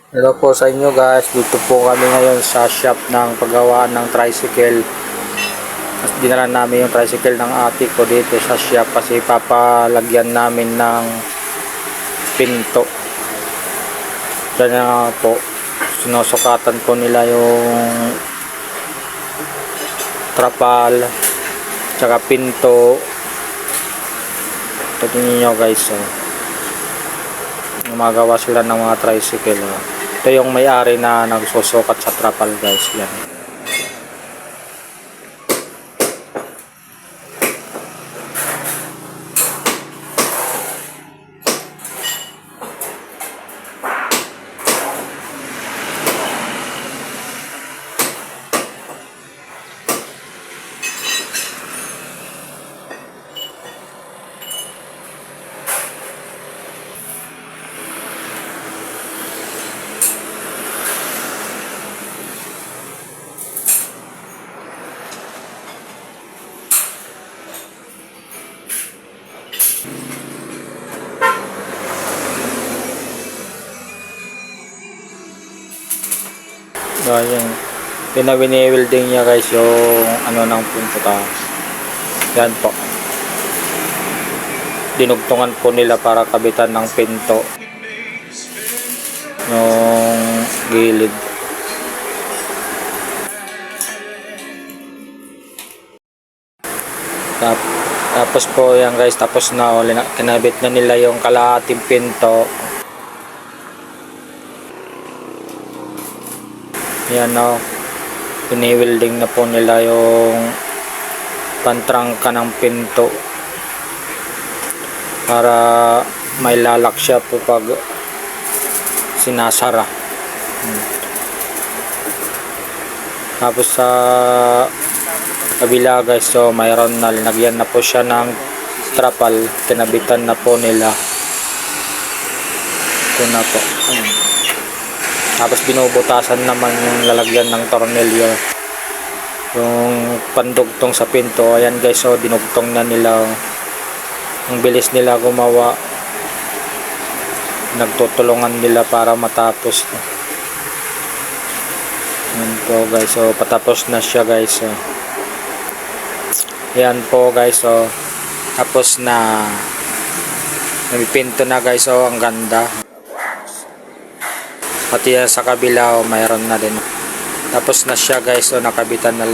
Hello po sa inyo guys, dito po kami ngayon sa shop ng paggawaan ng tricycle. Dinala namin yung tricycle ng ate ko dito sa shop kasi papalagyan namin ng pinto. Diyan na po, sinusukatan po nila yung trapal, tsaka pinto. Tingnan nyo guys, gumagawa sila ng mga tricycle. Ito yung may-ari na nagsusukat sa trapal guys, yan. So, yung pinawini-welding niya guys yung ano ng pinto ta. Yan po. Dinugtungan po nila para kabitan ng pinto yung gilid. Tapos po yan guys, tapos na kinabit na nila yung kalahating pinto. Yan o, pini-welding na po nila yung pantrangka ng pinto para may lalak siya po pag sinasara. Tapos sa kabila guys, so mayroon na linagyan na po siya ng trapal, kinabitan na po nila. Ito na po. Tapos binubutasan naman yung lalagyan ng tornilyo, yung pandugtong sa pinto. Ayan guys, so dinugtong na nila. Ang bilis nila gumawa, nagtutulungan nila para matapos. Ayan po guys, so patapos na siya guys. So ayan po guys, so tapos na, nagpinto na guys. So ang ganda, pati sa kabila mayroon na din. Tapos na siya guys, so nakabitan na.